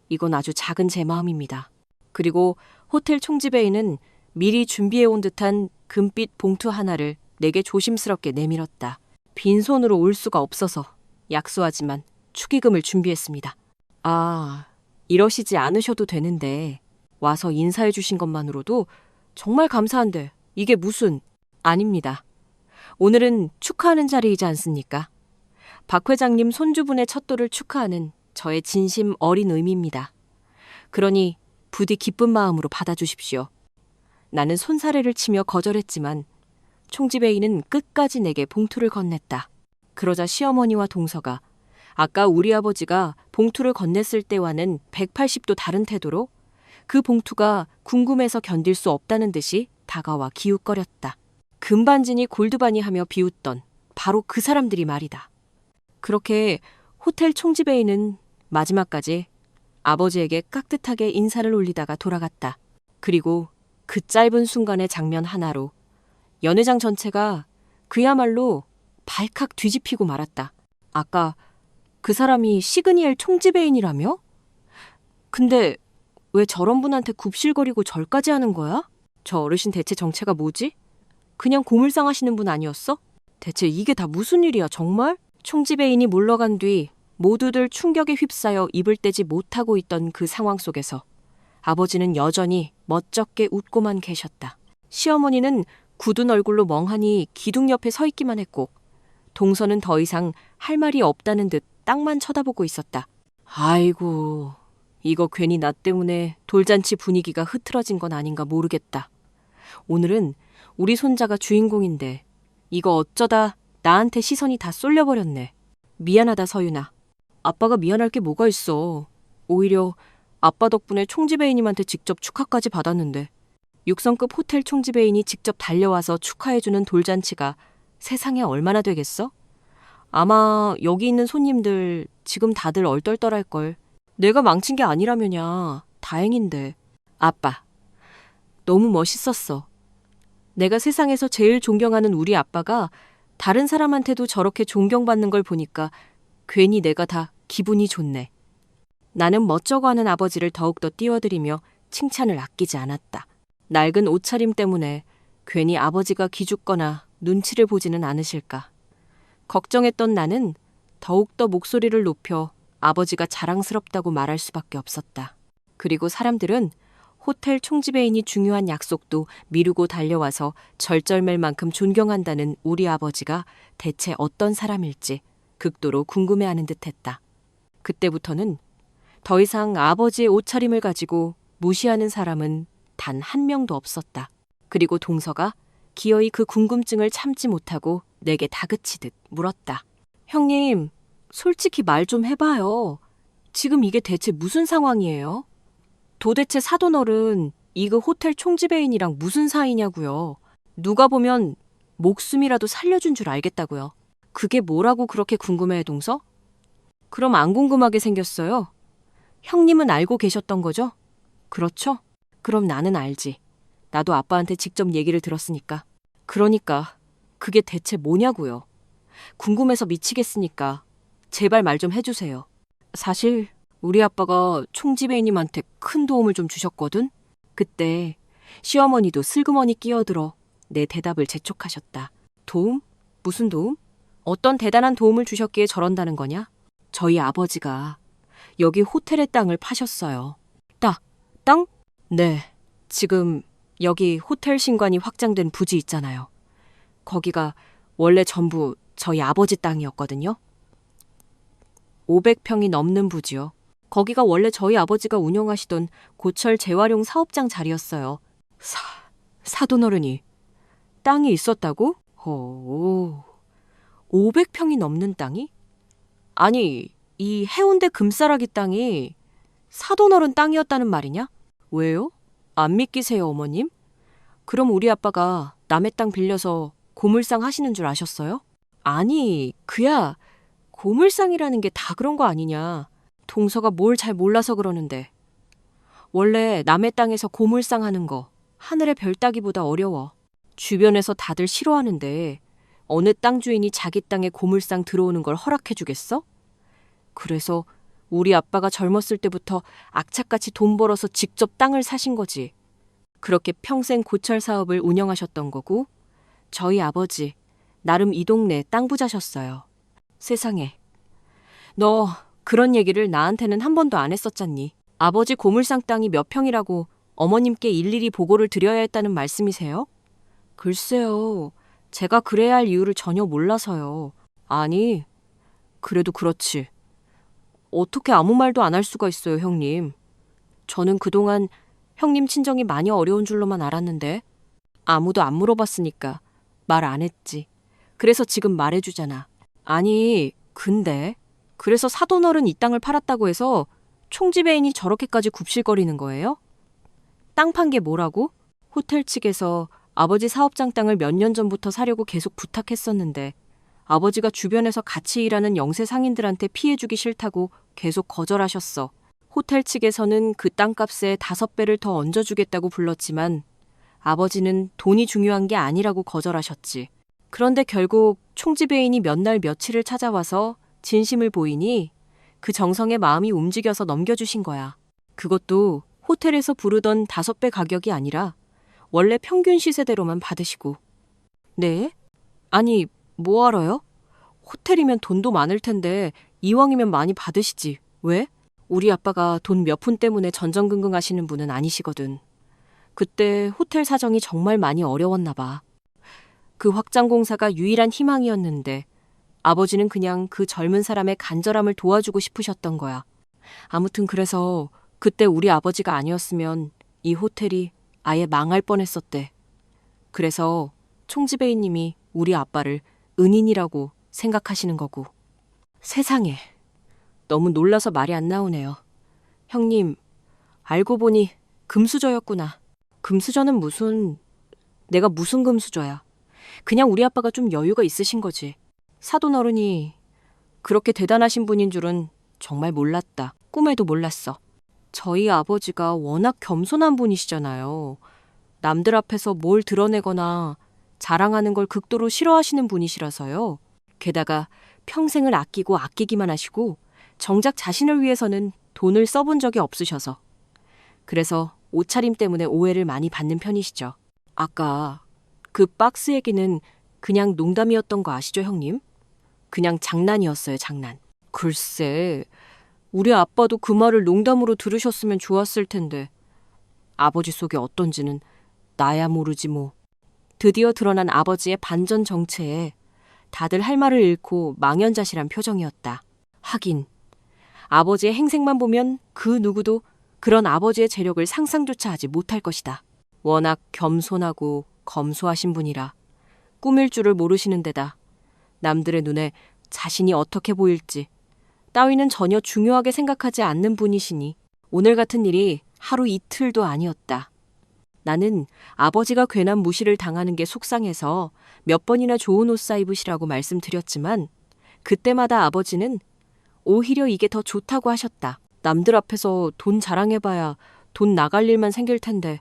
이건 아주 작은 제 마음입니다. 그리고 호텔 총지배인은 미리 준비해온 듯한 금빛 봉투 하나를 내게 조심스럽게 내밀었다. 빈손으로 올 수가 없어서 약소하지만 축의금을 준비했습니다. 아, 이러시지 않으셔도 되는데 와서 인사해 주신 것만으로도 정말 감사한데 이게 무슨... 아닙니다. 오늘은 축하하는 자리이지 않습니까? 박 회장님 손주분의 첫돌을 축하하는 저의 진심 어린 의미입니다. 그러니 부디 기쁜 마음으로 받아주십시오. 나는 손사래를 치며 거절했지만 총지배인은 끝까지 내게 봉투를 건넸다. 그러자 시어머니와 동서가 아까 우리 아버지가 봉투를 건넸을 때와는 180도 다른 태도로 그 봉투가 궁금해서 견딜 수 없다는 듯이 다가와 기웃거렸다. 금반지니 골드바니 하며 비웃던 바로 그 사람들이 말이다. 그렇게 호텔 총지배인은 마지막까지 아버지에게 깍듯하게 인사를 올리다가 돌아갔다. 그리고 그 짧은 순간의 장면 하나로 연회장 전체가 그야말로 발칵 뒤집히고 말았다. 아까 그 사람이 시그니엘 총지배인이라며? 근데 왜 저런 분한테 굽실거리고 절까지 하는 거야? 저 어르신 대체 정체가 뭐지? 그냥 고물상 하시는 분 아니었어? 대체 이게 다 무슨 일이야 정말? 총지배인이 물러간 뒤 모두들 충격에 휩싸여 입을 떼지 못하고 있던 그 상황 속에서 아버지는 여전히 멋쩍게 웃고만 계셨다. 시어머니는 굳은 얼굴로 멍하니 기둥 옆에 서 있기만 했고 동서는 더 이상 할 말이 없다는 듯 땅만 쳐다보고 있었다. 아이고, 이거 괜히 나 때문에 돌잔치 분위기가 흐트러진 건 아닌가 모르겠다. 오늘은 우리 손자가 주인공인데 이거 어쩌다 나한테 시선이 다 쏠려버렸네. 미안하다 서윤아. 아빠가 미안할 게 뭐가 있어. 오히려 아빠 덕분에 총지배인님한테 직접 축하까지 받았는데 6성급 호텔 총지배인이 직접 달려와서 축하해주는 돌잔치가 세상에 얼마나 되겠어? 아마 여기 있는 손님들 지금 다들 얼떨떨할걸. 내가 망친 게 아니라면야 다행인데. 아빠, 너무 멋있었어. 내가 세상에서 제일 존경하는 우리 아빠가 다른 사람한테도 저렇게 존경받는 걸 보니까 괜히 내가 다 기분이 좋네. 나는 멋쩍어 하는 아버지를 더욱더 띄워드리며 칭찬을 아끼지 않았다. 낡은 옷차림 때문에 괜히 아버지가 기죽거나 눈치를 보지는 않으실까. 걱정했던 나는 더욱더 목소리를 높여 아버지가 자랑스럽다고 말할 수밖에 없었다. 그리고 사람들은 호텔 총지배인이 중요한 약속도 미루고 달려와서 절절맬 만큼 존경한다는 우리 아버지가 대체 어떤 사람일지 극도로 궁금해하는 듯했다. 그때부터는 더 이상 아버지의 옷차림을 가지고 무시하는 사람은 단 한 명도 없었다. 그리고 동서가 기어이 그 궁금증을 참지 못하고 내게 다그치듯 물었다. 형님, 솔직히 말 좀 해봐요. 지금 이게 대체 무슨 상황이에요? 도대체 사돈어른 이그 호텔 총지배인이랑 무슨 사이냐고요. 누가 보면 목숨이라도 살려준 줄 알겠다고요. 그게 뭐라고 그렇게 궁금해해, 동서? 그럼 안 궁금하게 생겼어요? 형님은 알고 계셨던 거죠? 그렇죠? 그럼 나는 알지. 나도 아빠한테 직접 얘기를 들었으니까. 그러니까 그게 대체 뭐냐고요. 궁금해서 미치겠으니까 제발 말 좀 해주세요. 사실 우리 아빠가 총지배인님한테 큰 도움을 좀 주셨거든. 그때 시어머니도 슬그머니 끼어들어 내 대답을 재촉하셨다. 도움? 무슨 도움? 어떤 대단한 도움을 주셨기에 저런다는 거냐? 저희 아버지가 여기 호텔의 땅을 파셨어요. 땅? 네. 지금 여기 호텔 신관이 확장된 부지 있잖아요. 거기가 원래 전부 저희 아버지 땅이었거든요. 500평이 넘는 부지요. 거기가 원래 저희 아버지가 운영하시던 고철 재활용 사업장 자리였어요. 사돈어른이 땅이 있었다고? 500평이 넘는 땅이? 아니, 이 해운대 금싸라기 땅이 사돈어른 땅이었다는 말이냐? 왜요? 안 믿기세요, 어머님? 그럼 우리 아빠가 남의 땅 빌려서 고물상 하시는 줄 아셨어요? 아니, 그야 고물상이라는 게 다 그런 거 아니냐. 동서가 뭘 잘 몰라서 그러는데. 원래 남의 땅에서 고물상 하는 거 하늘의 별 따기보다 어려워. 주변에서 다들 싫어하는데 어느 땅 주인이 자기 땅에 고물상 들어오는 걸 허락해 주겠어? 그래서 우리 아빠가 젊었을 때부터 악착같이 돈 벌어서 직접 땅을 사신 거지. 그렇게 평생 고철 사업을 운영하셨던 거고 저희 아버지 나름 이 동네 땅 부자셨어요. 세상에. 너 그런 얘기를 나한테는 한 번도 안 했었잖니. 아버지 고물상 땅이 몇 평이라고 어머님께 일일이 보고를 드려야 했다는 말씀이세요? 글쎄요. 제가 그래야 할 이유를 전혀 몰라서요. 아니, 그래도 그렇지. 어떻게 아무 말도 안 할 수가 있어요, 형님. 저는 그동안 형님 친정이 많이 어려운 줄로만 알았는데 아무도 안 물어봤으니까 말 안 했지. 그래서 지금 말해주잖아. 아니, 근데 그래서 사돈어른 이 땅을 팔았다고 해서 총지배인이 저렇게까지 굽실거리는 거예요? 땅 판 게 뭐라고? 호텔 측에서 아버지 사업장 땅을 몇 년 전부터 사려고 계속 부탁했었는데 아버지가 주변에서 같이 일하는 영세 상인들한테 피해주기 싫다고 계속 거절하셨어. 호텔 측에서는 그 땅값에 5배를 더 얹어주겠다고 불렀지만 아버지는 돈이 중요한 게 아니라고 거절하셨지. 그런데 결국 총지배인이 몇 날 며칠을 찾아와서 진심을 보이니 그 정성에 마음이 움직여서 넘겨주신 거야. 그것도 호텔에서 부르던 5배 가격이 아니라 원래 평균 시세대로만 받으시고. 네? 아니, 뭐하러요? 호텔이면 돈도 많을 텐데 이왕이면 많이 받으시지. 왜? 우리 아빠가 돈 몇 푼 때문에 전전긍긍 하시는 분은 아니시거든. 그때 호텔 사정이 정말 많이 어려웠나 봐. 그 확장 공사가 유일한 희망이었는데 아버지는 그냥 그 젊은 사람의 간절함을 도와주고 싶으셨던 거야. 아무튼 그래서 그때 우리 아버지가 아니었으면 이 호텔이 아예 망할 뻔했었대. 그래서 총지배인님이 우리 아빠를 은인이라고 생각하시는 거고. 세상에. 너무 놀라서 말이 안 나오네요. 형님, 알고 보니 금수저였구나. 금수저는 내가 무슨 금수저야. 그냥 우리 아빠가 좀 여유가 있으신 거지. 사돈어른이 그렇게 대단하신 분인 줄은 정말 몰랐다. 꿈에도 몰랐어. 저희 아버지가 워낙 겸손한 분이시잖아요. 남들 앞에서 뭘 드러내거나 자랑하는 걸 극도로 싫어하시는 분이시라서요. 게다가 평생을 아끼고 아끼기만 하시고 정작 자신을 위해서는 돈을 써본 적이 없으셔서. 그래서 옷차림 때문에 오해를 많이 받는 편이시죠. 아까 그 박스 얘기는 그냥 농담이었던 거 아시죠, 형님? 그냥 장난이었어요, 장난. 글쎄, 우리 아빠도 그 말을 농담으로 들으셨으면 좋았을 텐데 아버지 속이 어떤지는 나야 모르지 뭐. 드디어 드러난 아버지의 반전 정체에 다들 할 말을 잃고 망연자실한 표정이었다. 하긴 아버지의 행색만 보면 그 누구도 그런 아버지의 재력을 상상조차 하지 못할 것이다. 워낙 겸손하고 검소하신 분이라 꾸밀 줄을 모르시는 데다 남들의 눈에 자신이 어떻게 보일지 따위는 전혀 중요하게 생각하지 않는 분이시니 오늘 같은 일이 하루 이틀도 아니었다. 나는 아버지가 괜한 무시를 당하는 게 속상해서 몇 번이나 좋은 옷 사입으시라고 말씀드렸지만 그때마다 아버지는 오히려 이게 더 좋다고 하셨다. 남들 앞에서 돈 자랑해봐야 돈 나갈 일만 생길 텐데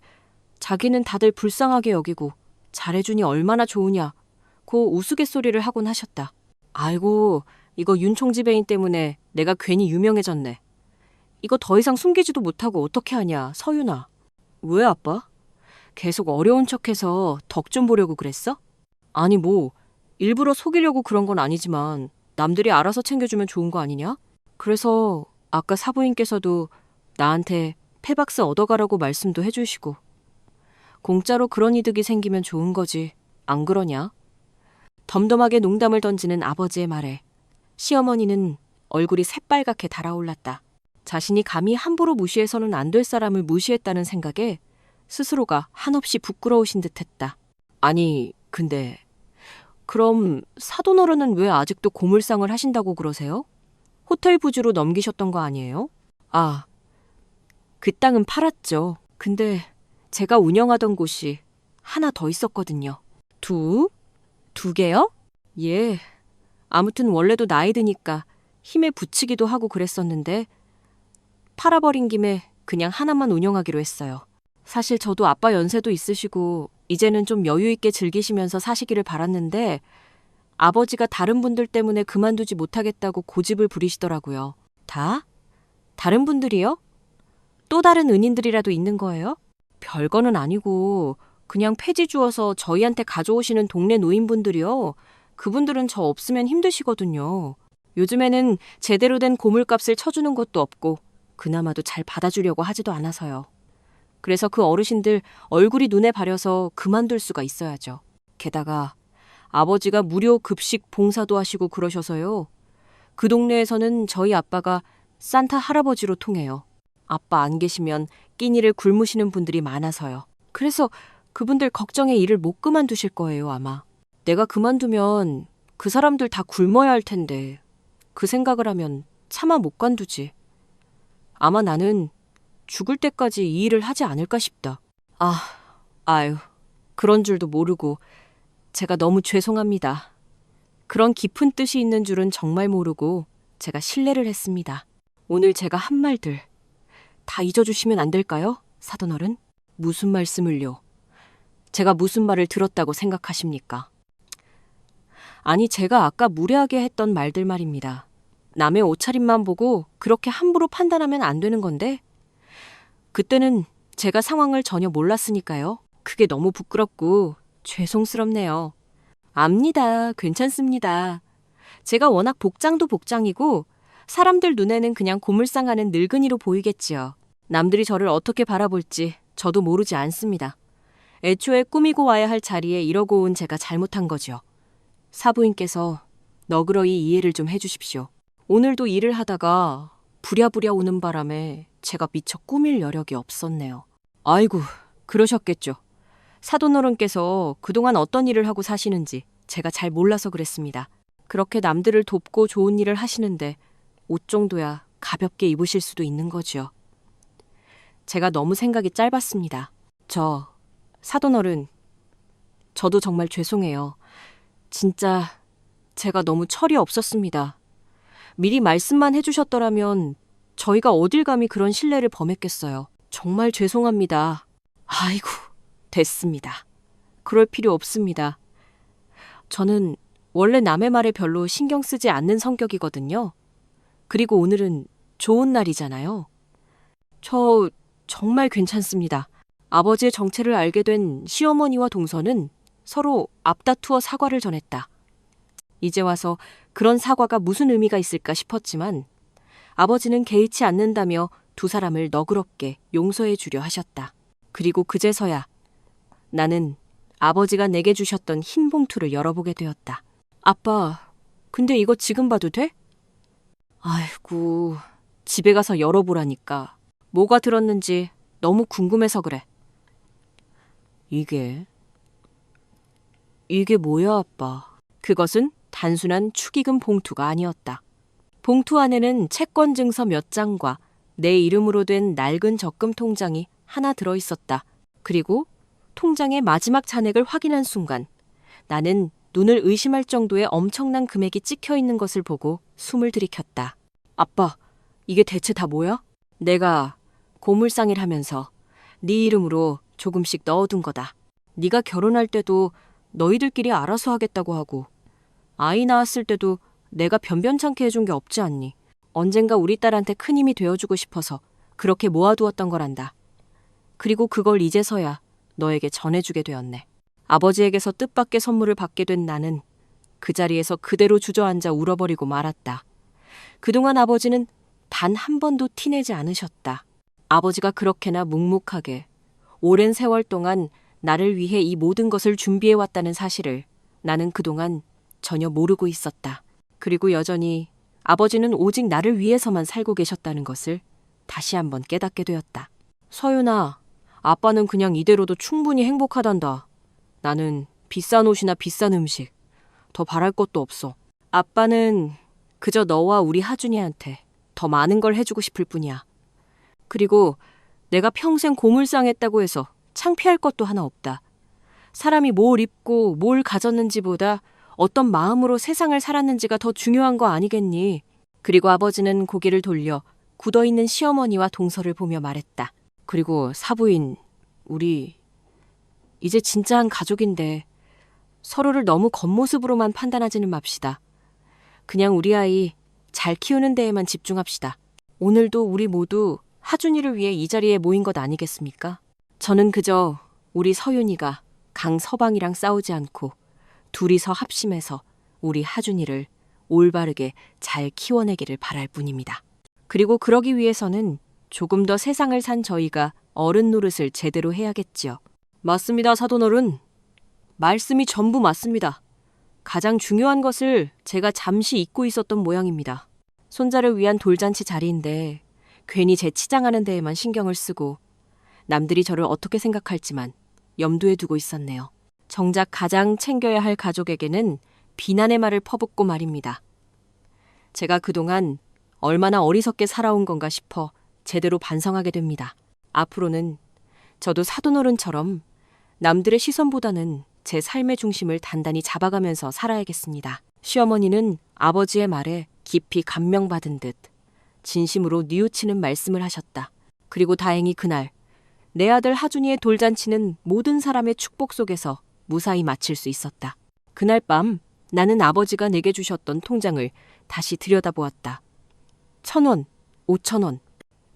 자기는 다들 불쌍하게 여기고 잘해주니 얼마나 좋으냐고 우스갯소리를 하곤 하셨다. 아이고, 이거 윤총 지배인 때문에 내가 괜히 유명해졌네. 이거 더 이상 숨기지도 못하고 어떻게 하냐, 서윤아. 왜 아빠? 계속 어려운 척해서 덕 좀 보려고 그랬어? 아니 뭐 일부러 속이려고 그런 건 아니지만 남들이 알아서 챙겨주면 좋은 거 아니냐? 그래서 아까 사부인께서도 나한테 페박스 얻어가라고 말씀도 해주시고 공짜로 그런 이득이 생기면 좋은 거지. 안 그러냐? 덤덤하게 농담을 던지는 아버지의 말에 시어머니는 얼굴이 새빨갛게 달아올랐다. 자신이 감히 함부로 무시해서는 안 될 사람을 무시했다는 생각에 스스로가 한없이 부끄러우신 듯했다. 아니, 근데 그럼 사돈어른은 왜 아직도 고물상을 하신다고 그러세요? 호텔 부주로 넘기셨던 거 아니에요? 아, 그 땅은 팔았죠. 근데 제가 운영하던 곳이 하나 더 있었거든요. 두 개요? 예. 아무튼 원래도 나이 드니까 힘에 부치기도 하고 그랬었는데 팔아버린 김에 그냥 하나만 운영하기로 했어요. 사실 저도 아빠 연세도 있으시고 이제는 좀 여유 있게 즐기시면서 사시기를 바랐는데 아버지가 다른 분들 때문에 그만두지 못하겠다고 고집을 부리시더라고요. 다? 다른 분들이요? 또 다른 은인들이라도 있는 거예요? 별거는 아니고 그냥 폐지 주어서 저희한테 가져오시는 동네 노인분들이요. 그분들은 저 없으면 힘드시거든요. 요즘에는 제대로 된 고물값을 쳐주는 것도 없고 그나마도 잘 받아주려고 하지도 않아서요. 그래서 그 어르신들 얼굴이 눈에 바려서 그만둘 수가 있어야죠. 게다가 아버지가 무료 급식 봉사도 하시고 그러셔서요. 그 동네에서는 저희 아빠가 산타 할아버지로 통해요. 아빠 안 계시면 끼니를 굶으시는 분들이 많아서요. 그래서 그분들 걱정에 일을 못 그만두실 거예요, 아마. 내가 그만두면 그 사람들 다 굶어야 할 텐데 그 생각을 하면 차마 못 관두지. 아마 나는 죽을 때까지 이 일을 하지 않을까 싶다. 아유, 그런 줄도 모르고 제가 너무 죄송합니다. 그런 깊은 뜻이 있는 줄은 정말 모르고 제가 실례를 했습니다. 오늘 제가 한 말들 다 잊어주시면 안 될까요, 사돈어른? 무슨 말씀을요? 제가 무슨 말을 들었다고 생각하십니까? 아니, 제가 아까 무례하게 했던 말들 말입니다. 남의 옷차림만 보고 그렇게 함부로 판단하면 안 되는 건데 그때는 제가 상황을 전혀 몰랐으니까요. 그게 너무 부끄럽고 죄송스럽네요. 압니다. 괜찮습니다. 제가 워낙 복장도 복장이고 사람들 눈에는 그냥 고물상하는 늙은이로 보이겠지요. 남들이 저를 어떻게 바라볼지 저도 모르지 않습니다. 애초에 꾸미고 와야 할 자리에 이러고 온 제가 잘못한 거죠. 사부인께서 너그러이 이해를 좀 해주십시오. 오늘도 일을 하다가 부랴부랴 오는 바람에 제가 미처 꾸밀 여력이 없었네요. 아이고, 그러셨겠죠. 사돈어른께서 그동안 어떤 일을 하고 사시는지 제가 잘 몰라서 그랬습니다. 그렇게 남들을 돕고 좋은 일을 하시는데 옷 정도야 가볍게 입으실 수도 있는 거지요. 제가 너무 생각이 짧았습니다. 사돈어른, 저도 정말 죄송해요. 진짜 제가 너무 철이 없었습니다. 미리 말씀만 해주셨더라면 저희가 어딜 감히 그런 신뢰를 범했겠어요. 정말 죄송합니다. 아이고, 됐습니다. 그럴 필요 없습니다. 저는 원래 남의 말에 별로 신경 쓰지 않는 성격이거든요. 그리고 오늘은 좋은 날이잖아요. 정말 괜찮습니다. 아버지의 정체를 알게 된 시어머니와 동서는 서로 앞다투어 사과를 전했다. 이제 와서 그런 사과가 무슨 의미가 있을까 싶었지만 아버지는 개의치 않는다며 두 사람을 너그럽게 용서해 주려 하셨다. 그리고 그제서야 나는 아버지가 내게 주셨던 흰 봉투를 열어보게 되었다. 아빠, 근데 이거 지금 봐도 돼? 아이고, 집에 가서 열어보라니까. 뭐가 들었는지 너무 궁금해서 그래. 이게 뭐야, 아빠? 그것은 단순한 축의금 봉투가 아니었다. 봉투 안에는 채권 증서 몇 장과 내 이름으로 된 낡은 적금 통장이 하나 들어 있었다. 그리고 통장의 마지막 잔액을 확인한 순간 나는 눈을 의심할 정도의 엄청난 금액이 찍혀 있는 것을 보고 숨을 들이켰다. 아빠, 이게 대체 다 뭐야? 내가 고물상일 하면서 네 이름으로 조금씩 넣어둔 거다. 네가 결혼할 때도 너희들끼리 알아서 하겠다고 하고 아이 낳았을 때도 내가 변변찮게 해준 게 없지 않니? 언젠가 우리 딸한테 큰 힘이 되어주고 싶어서 그렇게 모아두었던 거란다. 그리고 그걸 이제서야 너에게 전해주게 되었네. 아버지에게서 뜻밖의 선물을 받게 된 나는 그 자리에서 그대로 주저앉아 울어버리고 말았다. 그동안 아버지는 단 한 번도 티내지 않으셨다. 아버지가 그렇게나 묵묵하게 오랜 세월 동안 나를 위해 이 모든 것을 준비해왔다는 사실을 나는 그동안 전혀 모르고 있었다. 그리고 여전히 아버지는 오직 나를 위해서만 살고 계셨다는 것을 다시 한번 깨닫게 되었다. 서윤아, 아빠는 그냥 이대로도 충분히 행복하단다. 나는 비싼 옷이나 비싼 음식, 더 바랄 것도 없어. 아빠는 그저 너와 우리 하준이한테 더 많은 걸 해주고 싶을 뿐이야. 그리고 내가 평생 고물상했다고 해서 창피할 것도 하나 없다. 사람이 뭘 입고 뭘 가졌는지보다 어떤 마음으로 세상을 살았는지가 더 중요한 거 아니겠니? 그리고 아버지는 고개를 돌려 굳어있는 시어머니와 동서를 보며 말했다. 그리고 사부인, 우리 이제 진짜 한 가족인데 서로를 너무 겉모습으로만 판단하지는 맙시다. 그냥 우리 아이 잘 키우는 데에만 집중합시다. 오늘도 우리 모두 하준이를 위해 이 자리에 모인 것 아니겠습니까? 저는 그저 우리 서윤이가 강서방이랑 싸우지 않고 둘이서 합심해서 우리 하준이를 올바르게 잘 키워내기를 바랄 뿐입니다. 그리고 그러기 위해서는 조금 더 세상을 산 저희가 어른 노릇을 제대로 해야겠지요. 맞습니다, 사돈어른. 말씀이 전부 맞습니다. 가장 중요한 것을 제가 잠시 잊고 있었던 모양입니다. 손자를 위한 돌잔치 자리인데 괜히 제 치장하는 데에만 신경을 쓰고 남들이 저를 어떻게 생각할지만 염두에 두고 있었네요. 정작 가장 챙겨야 할 가족에게는 비난의 말을 퍼붓고 말입니다. 제가 그동안 얼마나 어리석게 살아온 건가 싶어 제대로 반성하게 됩니다. 앞으로는 저도 사돈어른처럼 남들의 시선보다는 제 삶의 중심을 단단히 잡아가면서 살아야겠습니다. 시어머니는 아버지의 말에 깊이 감명받은 듯 진심으로 뉘우치는 말씀을 하셨다. 그리고 다행히 그날 내 아들 하준이의 돌잔치는 모든 사람의 축복 속에서 무사히 마칠 수 있었다. 그날 밤 나는 아버지가 내게 주셨던 통장을 다시 들여다보았다. 1,000원, 5,000원.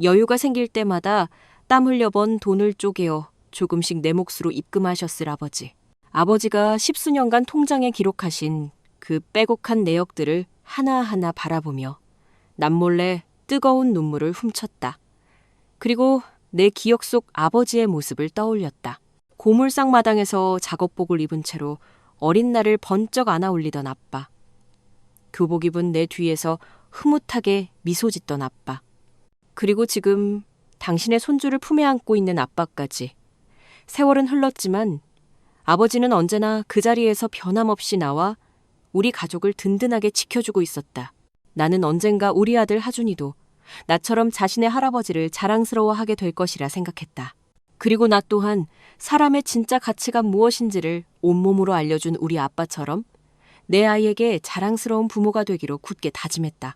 여유가 생길 때마다 땀 흘려 번 돈을 쪼개어 조금씩 내 몫으로 입금하셨을 아버지. 아버지가 10수년간 통장에 기록하신 그 빼곡한 내역들을 하나하나 바라보며 남몰래 뜨거운 눈물을 훔쳤다. 그리고 내 기억 속 아버지의 모습을 떠올렸다. 고물상 마당에서 작업복을 입은 채로 어린 나를 번쩍 안아 올리던 아빠. 교복 입은 내 뒤에서 흐뭇하게 미소 짓던 아빠. 그리고 지금 당신의 손주를 품에 안고 있는 아빠까지. 세월은 흘렀지만 아버지는 언제나 그 자리에서 변함없이 나와 우리 가족을 든든하게 지켜주고 있었다. 나는 언젠가 우리 아들 하준이도 나처럼 자신의 할아버지를 자랑스러워하게 될 것이라 생각했다. 그리고 나 또한 사람의 진짜 가치가 무엇인지를 온몸으로 알려준 우리 아빠처럼 내 아이에게 자랑스러운 부모가 되기로 굳게 다짐했다.